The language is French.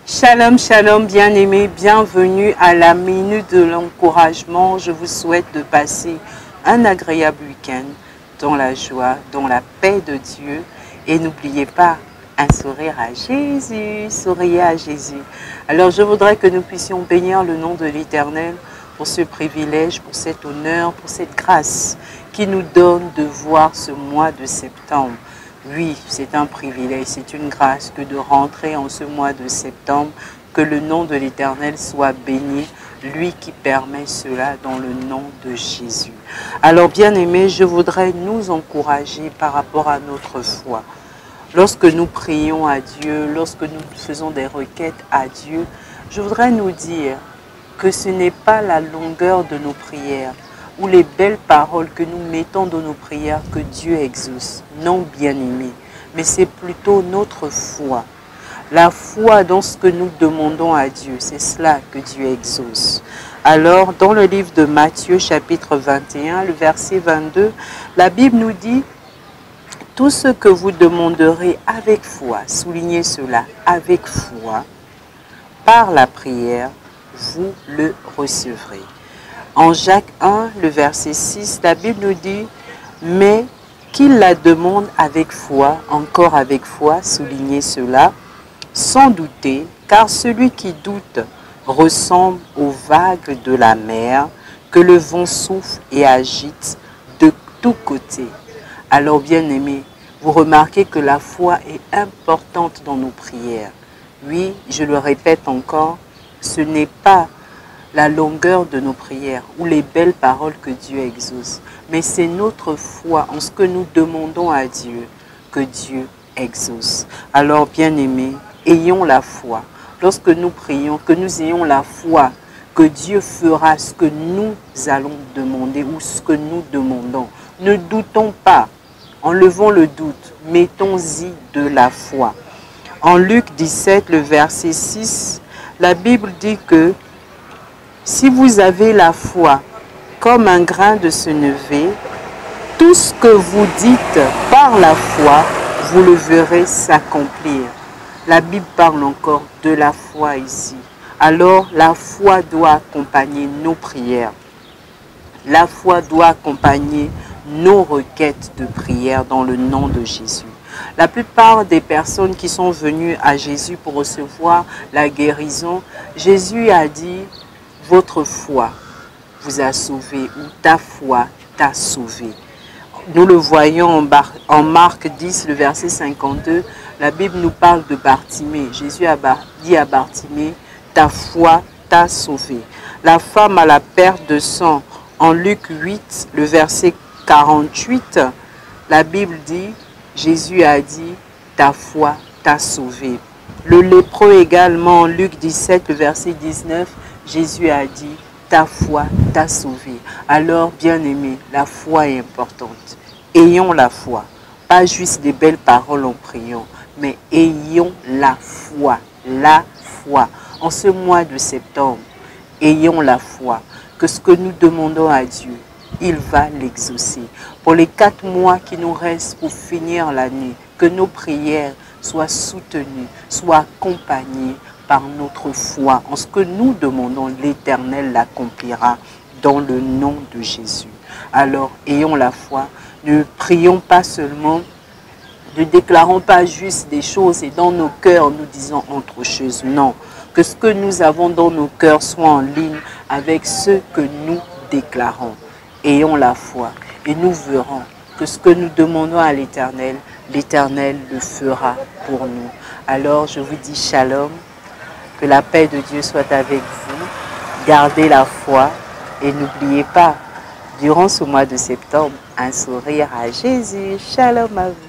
Shalom, shalom, bien-aimés, bienvenue à la minute de l'encouragement. Je vous souhaite de passer un agréable week-end dans la joie, dans la paix de Dieu. Et n'oubliez pas, un sourire à Jésus, souriez à Jésus. Alors je voudrais que nous puissions bénir le nom de l'Éternel pour ce privilège, pour cet honneur, pour cette grâce qui nous donne de voir ce mois de septembre. Oui, c'est un privilège, c'est une grâce que de rentrer en ce mois de septembre, que le nom de l'Éternel soit béni, lui qui permet cela dans le nom de Jésus. Alors bien aimés, je voudrais nous encourager par rapport à notre foi. Lorsque nous prions à Dieu, lorsque nous faisons des requêtes à Dieu, je voudrais nous dire que ce n'est pas la longueur de nos prières, ou les belles paroles que nous mettons dans nos prières que Dieu exauce. Non, bien-aimés, mais c'est plutôt notre foi. La foi dans ce que nous demandons à Dieu, c'est cela que Dieu exauce. Alors, dans le livre de Matthieu, chapitre 21, le verset 22, la Bible nous dit « Tout ce que vous demanderez avec foi, soulignez cela, avec foi, par la prière, vous le recevrez. » En Jacques 1, le verset 6, la Bible nous dit « Mais qu'il la demande avec foi, encore avec foi, soulignez cela, sans douter, car celui qui doute ressemble aux vagues de la mer, que le vent souffle et agite de tous côtés. » Alors bien-aimés, vous remarquez que la foi est importante dans nos prières. Oui, je le répète encore, ce n'est pas la longueur de nos prières ou les belles paroles que Dieu exauce. Mais c'est notre foi en ce que nous demandons à Dieu que Dieu exauce. Alors, bien-aimés, ayons la foi. Lorsque nous prions, que nous ayons la foi que Dieu fera ce que nous allons demander ou ce que nous demandons. Ne doutons pas. Enlevons le doute. Mettons-y de la foi. En Luc 17, le verset 6, la Bible dit que si vous avez la foi comme un grain de sénévé, tout ce que vous dites par la foi, vous le verrez s'accomplir. La Bible parle encore de la foi ici. Alors, la foi doit accompagner nos prières. La foi doit accompagner nos requêtes de prière dans le nom de Jésus. La plupart des personnes qui sont venues à Jésus pour recevoir la guérison, Jésus a dit « Votre foi vous a sauvé » ou « Ta foi t'a sauvé ». Nous le voyons en Marc 10, le verset 52. La Bible nous parle de Bartimée. Jésus a dit à Bartimée « Ta foi t'a sauvé ». La femme à la perte de sang, en Luc 8, le verset 48, la Bible dit, Jésus a dit « Ta foi t'a sauvé ». Le lépreux également, en Luc 17, le verset 19, Jésus a dit « Ta foi t'a sauvé ». Alors, bien-aimés, la foi est importante. Ayons la foi. Pas juste des belles paroles en priant, mais ayons la foi. La foi. En ce mois de septembre, ayons la foi que ce que nous demandons à Dieu, il va l'exaucer. Pour les 4 mois qui nous restent pour finir l'année, que nos prières soient soutenues, soient accompagnées par notre foi. En ce que nous demandons, l'Éternel l'accomplira dans le nom de Jésus. Alors, ayons la foi. Ne prions pas seulement, ne déclarons pas juste des choses et dans nos cœurs nous disons autre chose. Non, que ce que nous avons dans nos cœurs soit en ligne avec ce que nous déclarons. Ayons la foi et nous verrons que ce que nous demandons à l'Éternel, l'Éternel le fera pour nous. Alors, je vous dis shalom. Que la paix de Dieu soit avec vous. Gardez la foi et n'oubliez pas, durant ce mois de septembre, un sourire à Jésus. Shalom à vous.